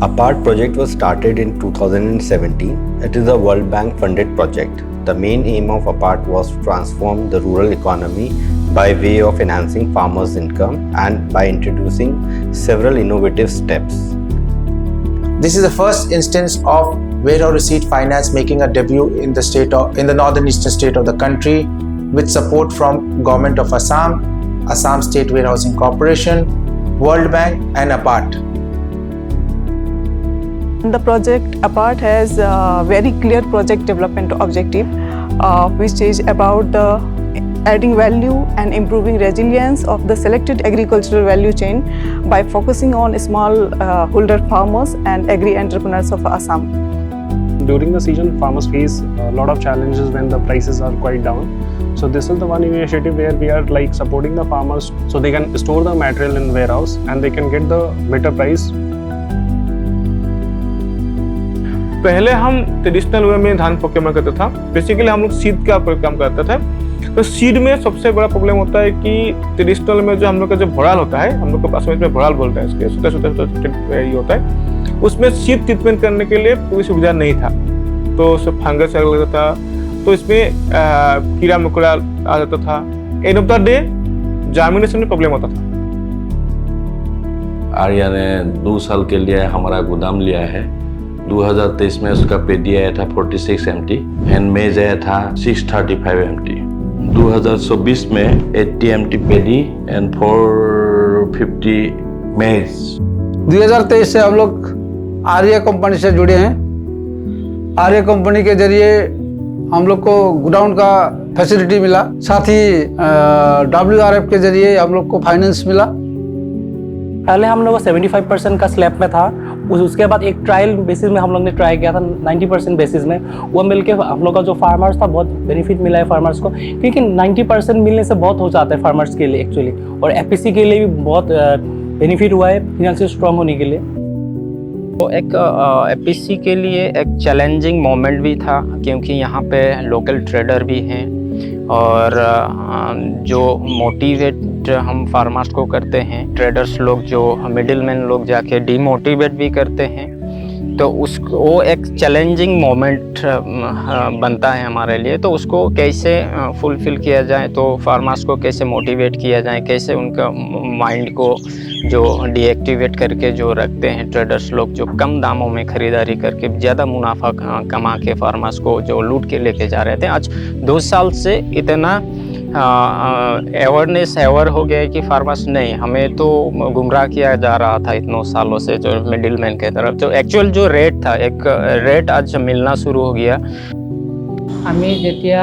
APART project was started in 2017. It is a World Bank funded project. The main aim of APART was to transform the rural economy by way of enhancing farmers' income and by introducing several innovative steps. This is the first instance of warehouse receipt finance making a debut in the northern eastern state of the country, with support from Government of Assam, Assam State Warehousing Corporation, World Bank and APART. The project APART has a very clear project development objective, which is about adding value and improving resilience of the selected agricultural value chain by focusing on small holder farmers and agri-entrepreneurs of Assam. During the season, farmers face a lot of challenges when the prices are quite down. So this is the one initiative where we are like supporting the farmers so they can store the material in warehouse and they can get the better price. पहले हम traditional way में धान procurement करते था। Basically हम लोग seed का काम करते थे। तो सीड में सबसे बड़ा प्रॉब्लम होता है कि ट्रेडिशनल में जो हम लोग का जो भोराल होता है, हम लोग के पास में भोराल बोलते हैं, इसके छोटे ये होता है, उसमें सीड ट्रीटमेंट करने के लिए कोई सुविधा नहीं था। तो उसमें फंगस लगता था, तो इसमें कीड़ा मकोड़ा आ जाता था। End of the day germination में प्रॉब्लम होता था। आर्या ने 2 साल के लिए हमारा गोदाम लिया है। 2023 में उसका पेडी आया था 46 MT एंड मेज आया था 635 MT। 2024 में 80 MT पेडी एंड 450 मेज। 2023 से हम लोग आर्या कंपनी से जुड़े हैं। आर्या कंपनी के जरिए हम लोग को गोडाउन का फैसिलिटी मिला, साथ ही WRF के जरिए हम लोग को फाइनेंस मिला। पहले हम लोग 75% का स्लैब में था, उसके बाद एक ट्रायल बेसिस में हम लोग ने ट्राई किया था 90% बेसिस में। वो मिलके हम लोग का जो फार्मर्स था बहुत बेनिफिट मिला है फार्मर्स को, क्योंकि 90% मिलने से बहुत हो जाता है फार्मर्स के लिए एक्चुअली, और FPC के लिए भी बहुत बेनिफिट हुआ है फाइनेंशियल स्ट्रॉन्ग होने के लिए। तो एक FPC के लिए एक चैलेंजिंग मोमेंट भी था, क्योंकि यहाँ पे लोकल ट्रेडर भी हैं और जो मोटिवेट हम फार्मर्स को करते हैं, ट्रेडर्स लोग जो मिडिल मैन लोग जाके डीमोटिवेट भी करते हैं। तो उसको वो एक चैलेंजिंग मोमेंट बनता है हमारे लिए। तो उसको कैसे फुलफिल किया जाए, तो फार्मर्स को कैसे मोटिवेट किया जाए, कैसे उनका माइंड को जो डीएक्टिवेट करके जो रखते हैं ट्रेडर्स लोग, जो कम दामों में ख़रीदारी करके ज़्यादा मुनाफा कमा के फार्मर्स को जो लूट के लेके जा रहे थे। आज 2 साल से इतना अवेयरनेस हो गया है कि फार्मर्स नहीं, हमें तो गुमराह किया जा रहा था इतनों सालों से जो मिडिल मैन के तरफ। जो एक्चुअल जो रेट था, एक रेट आज मिलना शुरू हो गया। আমি যেতিয়া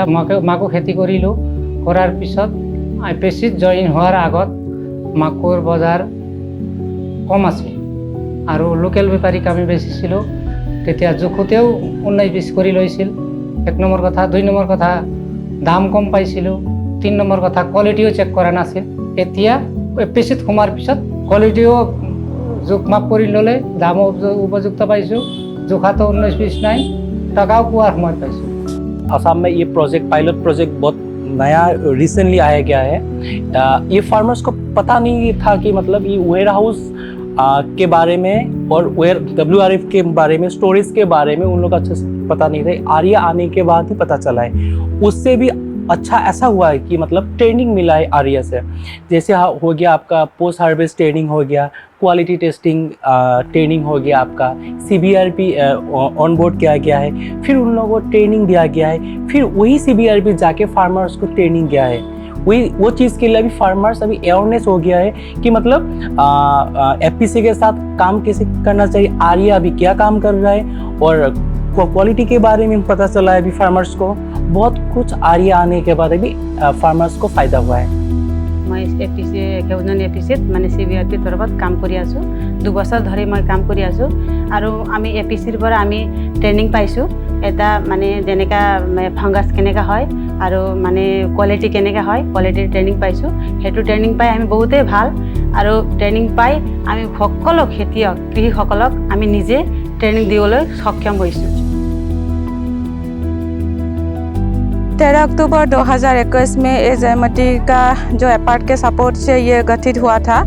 মাকো খেতি কৰিলোঁ, কৰাৰ পিছত FPCত জইন হোৱাৰ আগত মাকোৰ বজাৰ কম আছিল আৰু লোকেল বেপাৰীক আমি বেচিছিলোঁ। তেতিয়া জোখতেও 19-20 কৰি লৈছিল। 1 নম্বৰ কথা। 2 নম্বৰ কথা, দাম কম পাইছিলোঁ। 3 নম্বৰ কথা, কোৱালিটিও চেক কৰা নাছিল। এতিয়া FPCত সোমাৰ পিছত কোৱালিটিও জোখ মাপ কৰি ল'লে, দামো উপযুক্ত পাইছোঁ। জোখাটো 19-20 নাই, টকাও পোৱাৰ সময় পাইছোঁ। असम में ये प्रोजेक्ट पायलट प्रोजेक्ट बहुत नया रिसेंटली आया गया है। ये फार्मर्स को पता नहीं था कि मतलब ये वेयर हाउस के बारे में और WRF के बारे में, स्टोरेज के बारे में उन लोग अच्छे से पता नहीं था। आर्या आने के बाद ही पता चला है। उससे भी अच्छा ऐसा हुआ है कि मतलब ट्रेनिंग मिला है आर्या से। जैसे हो गया आपका पोस्ट हार्वेस्ट ट्रेनिंग हो गया, क्वालिटी टेस्टिंग ट्रेनिंग हो गया, आपका CBRP ऑन बोर्ड किया गया है, फिर उन लोगों को ट्रेनिंग दिया गया है, फिर वही CBRP जाके फार्मर्स को ट्रेनिंग दिया है। वही वो चीज़ के लिए अभी फार्मर्स अभी अवेयरनेस हो गया है कि मतलब FPC के साथ काम कैसे करना चाहिए, आर्या अभी क्या काम कर रहा है, और क्वालिटी के बारे में पता चला है अभी फार्मर्स को। बहुत कुछ आर्या आने के बाद अभी फार्मर्स को फायदा हुआ है। मैं FPCत মানে CBRP তৰফত কাম কৰি আছোঁ। 2 বছৰ ধৰি মই কাম কৰি আছোঁ আৰু আমি FPCৰ পৰা আমি ট্ৰেইনিং পাইছোঁ। এটা মানে যেনেকা ফাংগাছ কেনেকা হয় আৰু মানে কোৱালিটি কেনেকা হয়, কোৱালিটিৰ ট্ৰেইনিং পাইছোঁ। সেইটো ট্ৰেইনিং পাই আমি বহুতেই ভাল, আৰু ট্ৰেইনিং পাই আমি সকলো খেতিয়ক কৃষকসকলক আমি নিজে ট্ৰেইনিং দিবলৈ সক্ষম হৈছোঁ। 13 अक्टूबर 2021 में ये जयमती का जो एपार्ट के सपोर्ट से ये गठित हुआ था।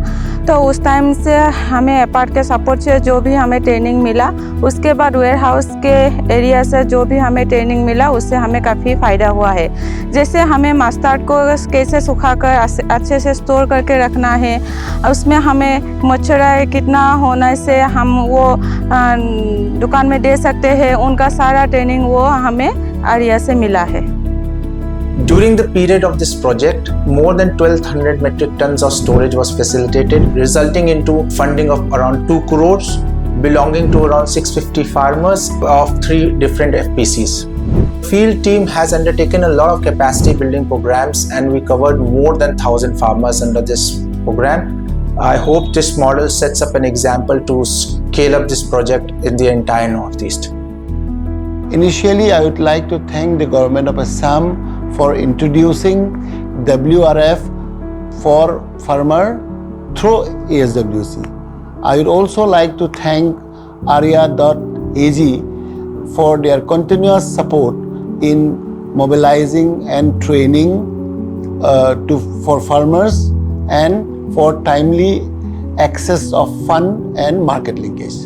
तो उस टाइम से हमें एपार्ट के सपोर्ट से जो भी हमें ट्रेनिंग मिला, उसके बाद वेयर हाउस के एरिया से जो भी हमें ट्रेनिंग मिला उससे हमें काफ़ी फ़ायदा हुआ है। जैसे हमें मस्टर्ड को कैसे सुखाकर अच्छे से स्टोर करके रखना है, उसमें हमें मच्छर कितना होने से हम वो दुकान में दे सकते हैं, उनका सारा ट्रेनिंग वो हमें एरिया से मिला है। During the period of this project, more than 1200 metric tons of storage was facilitated, resulting into funding of around 2 crores, belonging to around 650 farmers of 3 different FPCs. Field team has undertaken a lot of capacity building programs, and we covered more than 1000 farmers under this program. I hope this model sets up an example to scale up this project in the entire Northeast. Initially, I would like to thank the government of Assam for introducing WRF for farmer through ASWC. I would also like to thank Arya.ag for their continuous support in mobilizing and training for farmers and for timely access of fund and market linkage.